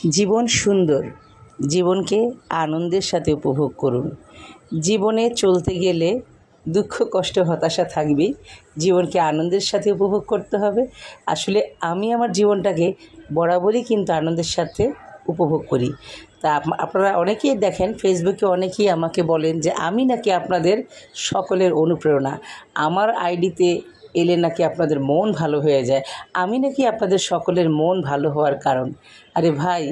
জীবন সুন্দর, জীবনকে আনন্দের সাথে উপভোগ করুন। জীবনে চলতে গেলে দুঃখ কষ্ট হতাশা থাকবেই, জীবনকে আনন্দের সাথে উপভোগ করতে হবে। আসলে আমি আমার জীবনটাকে বরাবরই কিন্তু আনন্দের সাথে উপভোগ করি। তা আপনারা অনেকেই দেখেন ফেসবুকে অনেকেই আমাকে বলেন যে আমি নাকি আপনাদের সকলের অনুপ্রেরণা, আমার আইডিতে এলে নাকি আপনাদের মন ভালো হয়ে যায়, আমি নাকি আপনাদের সকলের মন ভালো হওয়ার কারণ। আরে ভাই,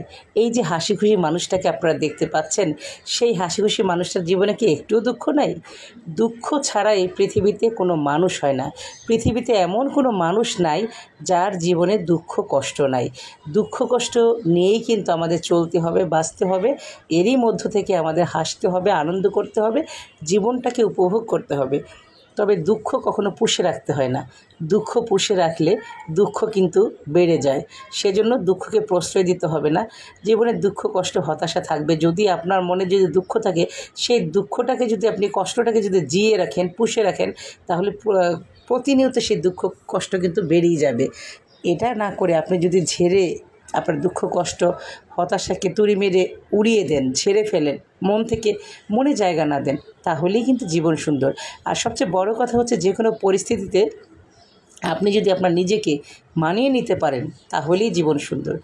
এই যে হাসি খুশি মানুষটাকে আপনারা দেখতে পাচ্ছেন, সেই হাসি খুশি মানুষটার জীবনে কি একটুও দুঃখ নাই? দুঃখ ছাড়া এই পৃথিবীতে কোনো মানুষ হয় না। পৃথিবীতে এমন কোনো মানুষ নাই যার জীবনে দুঃখ কষ্ট নাই। দুঃখ কষ্ট নিয়েই কিন্তু আমাদের চলতে হবে, বাঁচতে হবে। এরই মধ্য থেকে আমাদের হাসতে হবে, আনন্দ করতে হবে, জীবনটাকে উপভোগ করতে হবে। তবে দুঃখ কখনো পুষে রাখতে হয় না। দুঃখ পুষে রাখলে দুঃখ কিন্তু বেড়ে যায়। সেজন্য দুঃখকে প্রশ্রয় দিতে হবে না। জীবনে দুঃখ কষ্ট হতাশা থাকবে। যদি আপনার মনে যদি দুঃখ থাকে, সেই দুঃখটাকে যদি আপনি কষ্টটাকে যদি জিয়ে রাখেন, পুষে রাখেন, তাহলে প্রতিনিয়ত সেই দুঃখ কষ্ট কিন্তু বেড়েই যাবে। এটা না করে আপনি যদি ঝেড়ে আপনার দুঃখ কষ্ট হতাশাকে তুড়ি মেরে উড়িয়ে দেন, ঝেড়ে ফেলেন, মন থেকে মনে জায়গা না দেন, তাহলেই কিন্তু জীবন সুন্দর। আর সবচেয়ে বড় কথা হচ্ছে, যে কোনো পরিস্থিতিতে আপনি যদি আপনার নিজেকে মানিয়ে নিতে পারেন, তাহলেই জীবন সুন্দর।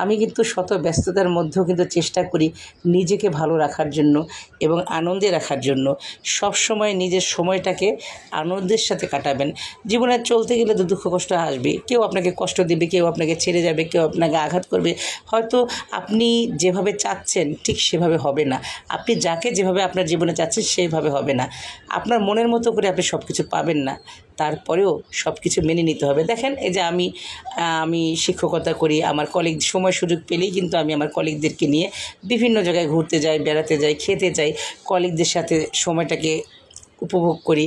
আমি কিন্তু শত ব্যস্ততার মধ্যেও কিন্তু চেষ্টা করি নিজেকে ভালো রাখার জন্য এবং আনন্দে রাখার জন্য। সব সময় নিজের সময়টাকে আনন্দের সাথে কাটাবেন। জীবনে চলতে গেলে তো দুঃখ কষ্ট আসবে, কেউ আপনাকে কষ্ট দেবে, কেউ আপনাকে ছেড়ে যাবে, কেউ আপনাকে আঘাত করবে। হয়তো আপনি যেভাবে চাচ্ছেন ঠিক সেভাবে হবে না, আপনি যাকে যেভাবে আপনার জীবনে চাচ্ছেন সেইভাবে হবে না, আপনার মনের মতো করে আপনি সব কিছু পাবেন না। তারপরেও সব কিছু মেনে নিতে হবে। দেখেন, এই যে আমি শিক্ষকতা করি, আমার কলিগ সময় সুযোগ পেলেই কিন্তু আমি আমার কলিগদেরকে নিয়ে বিভিন্ন জায়গায় ঘুরতে যাই, বেড়াতে যাই, খেতে যাই, কলিগদের সাথে সময়টাকে উপভোগ করি।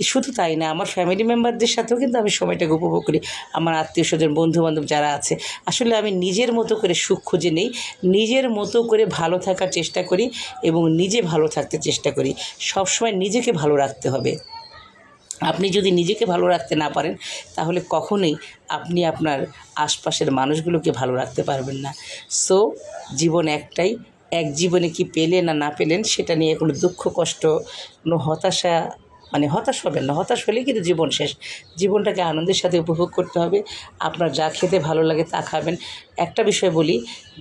শুধু তাই না, আমার ফ্যামিলি মেম্বারদের সাথেও কিন্তু আমি সময়টাকে উপভোগ করি, আমার আত্মীয় স্বজন বন্ধুবান্ধব যারা আছে। আসলে আমি নিজের মতো করে সুখ খুঁজে নেই, নিজের মতো করে ভালো থাকার চেষ্টা করি এবং নিজে ভালো থাকতে চেষ্টা করি। সবসময় নিজেকে ভালো রাখতে হবে। আপনি যদি নিজেকে ভালো রাখতে না পারেন, তাহলে কখনোই আপনি আপনার আশপাশের মানুষগুলোকে ভালো রাখতে পারবেন না। সো জীবন একটাই, এক জীবনে কি পেলেন না না পেলেন সেটা নিয়ে কোনো দুঃখ কষ্ট, কোনো হতাশা, হতাশ হবেন না। হতাশ হলেই কিন্তু জীবন শেষ। জীবনটাকে আনন্দের সাথে উপভোগ করতে হবে। আপনার যা খেতে ভালো লাগে তা খাবেন। একটা বিষয় বলি,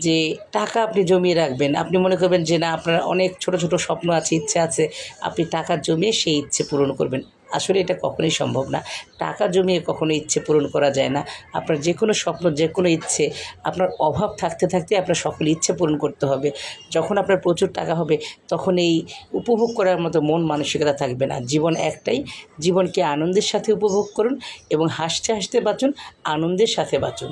যে টাকা আপনি জমিয়ে রাখবেন, আপনি মনে করবেন যে না, আপনার অনেক ছোট ছোট স্বপ্ন আছে, ইচ্ছে আছে, আপনি টাকা জমিয়ে সেই ইচ্ছে পূরণ করবেন। আসলে এটা কখনোই সম্ভব না। টাকা জমিয়ে কখনো ইচ্ছে পূরণ করা যায় না। আপনার যে কোনো স্বপ্ন, যে কোনো ইচ্ছে, আপনার অভাব থাকতে থাকতে আপনার সকল ইচ্ছে পূরণ করতে হবে। যখন আপনার প্রচুর টাকা হবে, তখন এই উপভোগ করার মতো মন মানসিকতা থাকবে না। জীবন একটাই, জীবনকে আনন্দের সাথে উপভোগ করুন এবং হাসতে হাসতে বাঁচুন, আনন্দের সাথে বাঁচুন।